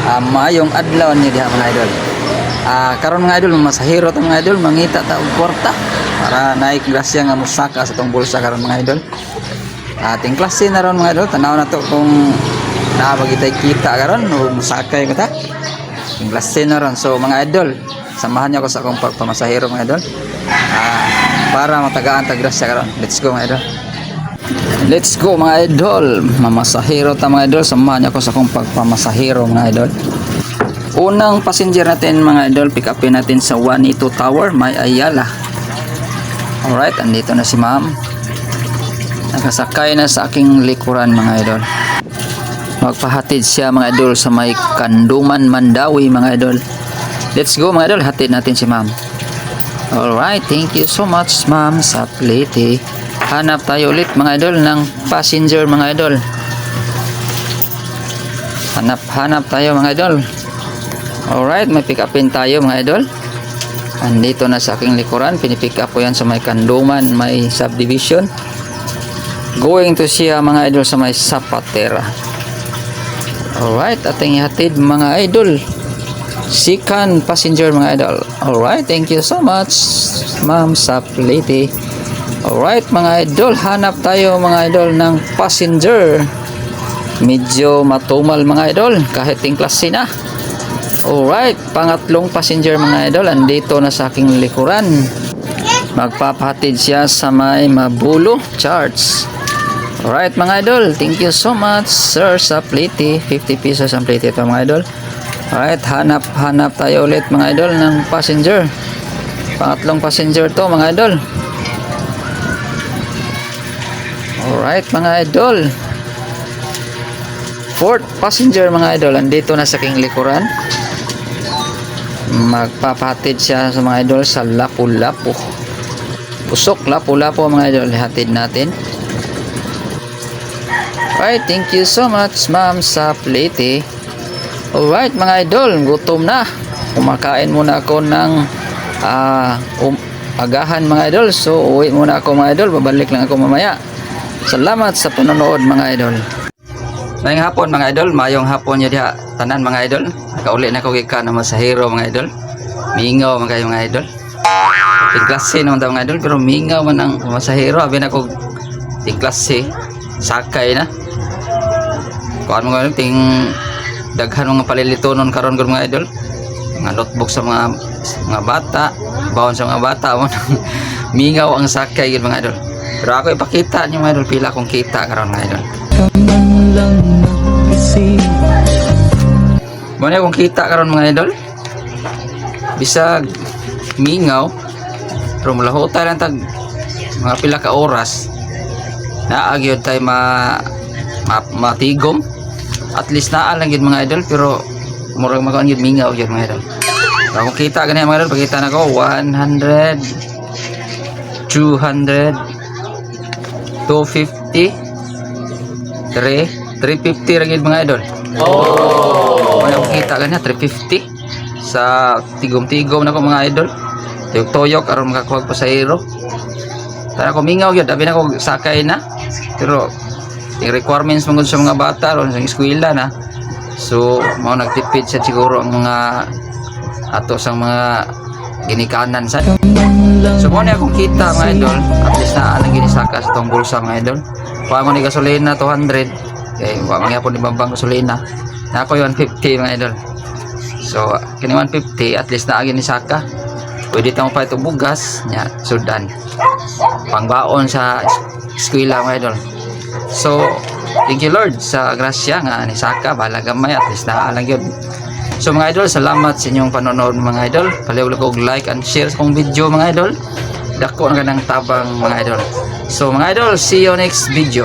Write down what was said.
Maayong adlaw niya diha mga idol. Karon mga idol, masahiro ta mga idol, mangita ta og kwarta para naik grasya nga musaka sa tong bulsa karon mga idol. Ating klase na ron mga idol, tanaw na to kung naabagitay kita karon o musakay ko ta. Ating klase na ron. So mga idol, samahan niyo ako sa akong pagpamasahiro mga idol. Para matagaan ta grasya karon. Let's go mga idol. Let's go mga idol. Mamasahiro ta mga idol, samahan niyo ako sa akong pagpamasahiro mga idol. Unang passenger natin mga idol, pick upin natin sa 182 Tower, May Ayala. Alright, andito na si ma'am. Nakasakay na sa aking likuran mga idol. Magpahatid siya mga idol sa may Kanduman, Mandawi mga idol. Let's go mga idol, hatid natin si ma'am. Alright, thank you so much ma'am sa plate. Hanap tayo ulit mga idol ng passenger mga idol. Hanap tayo mga idol. Alright, may pick upin tayo mga idol. Andito na sa aking likuran, pinipick up ko yan sa may Kanduman, may subdivision. Going to siya mga idol sa may Zapatera. Alright, ating ihatid mga idol. Second passenger mga idol. Alright, thank you so much ma'am sa plate. Alright mga idol, hanap tayo mga idol ng passenger. Medyo matumal mga idol, kahit ting klase na. Alright, pangatlong passenger mga idol, andito na sa aking likuran. Magpapahatid siya sa may Mabulo Charts. Alright mga idol, thank you so much sir sa plate. 50 pesos ang plate ito mga idol. Alright, hanap tayo ulit mga idol ng passenger. Pangatlong passenger to mga idol. Alright mga idol, fourth passenger mga idol, andito na sa aking likuran. Magpapahatid siya sa mga idol sa Lapu-Lapu. Pusok Lapu-Lapu mga idol, hatid natin. Alright, thank you so much ma'am sa plate. Alright mga idol, gutom na. Kumakain muna ako ng agahan mga idol. So uwi muna ako mga idol, babalik lang ako mamaya. Salamat sa panonood mga idol. Ngayong hapon mga idol, mayong hapon niya diha tanan mga idol. Nakauli na ko gikan na masahiro mga idol. Mingaw man kayo mga idol. Ting klase naman daw mga idol, pero mingaw man ang masahiro. Abi na ko ting klase, sakay na. Kuan mo ngayon ting daghan mga palilitonon karon gud mga idol. Mga notebook sa mga bata, bawon sa mga bata mo. Mingaw ang sakay gud mga idol. Pero ako ipakita niyo mga idol pila akong kita karon mga idol. Muna akong kita karon mga idol. Bisag mingaw, pero mulahuta lang tag mga pila ka oras. Naagyod tayo matigom. At least naa lang yun mga idol, pero murag makaon yun mingaw yun mga idol. Akong kita ganyan mga idol, pakita na ko 100, 200, 250, 350 rin mga idol. Wala akong kita ganyan, 350 sa tigom-tigom na ko mga idol. Tuyok-tuyok aron makakuha ko sa hero. Tara ko mingaw yun, dabi na ko sakay na. Pero yung requirements mong sa mga bata ron sa eskwela na, so mao nagtipid siya siguro ang mga ato sang mga ginikanan sa. So mo na akong kita mga idol, at least na ang ginisaka sa tong bulsa mga idol. Kuha mo ni gasolina 200, kay wa man gyapon ibabang gasolina. Na ako 150 mga idol. So kini 150 at least na ginisaka. Pwede ta mo pa itong bugas nya sudan. Pangbaon sa eskwela mga idol. So thank you Lord sa grasya nga ni saka bala gamay at least naalang yun. So mga idol, salamat sa inyong panonood mga idol. Paliwala ko like and share sa kong video mga idol. Dako na ganang tabang mga idol. So mga idol, see you next video.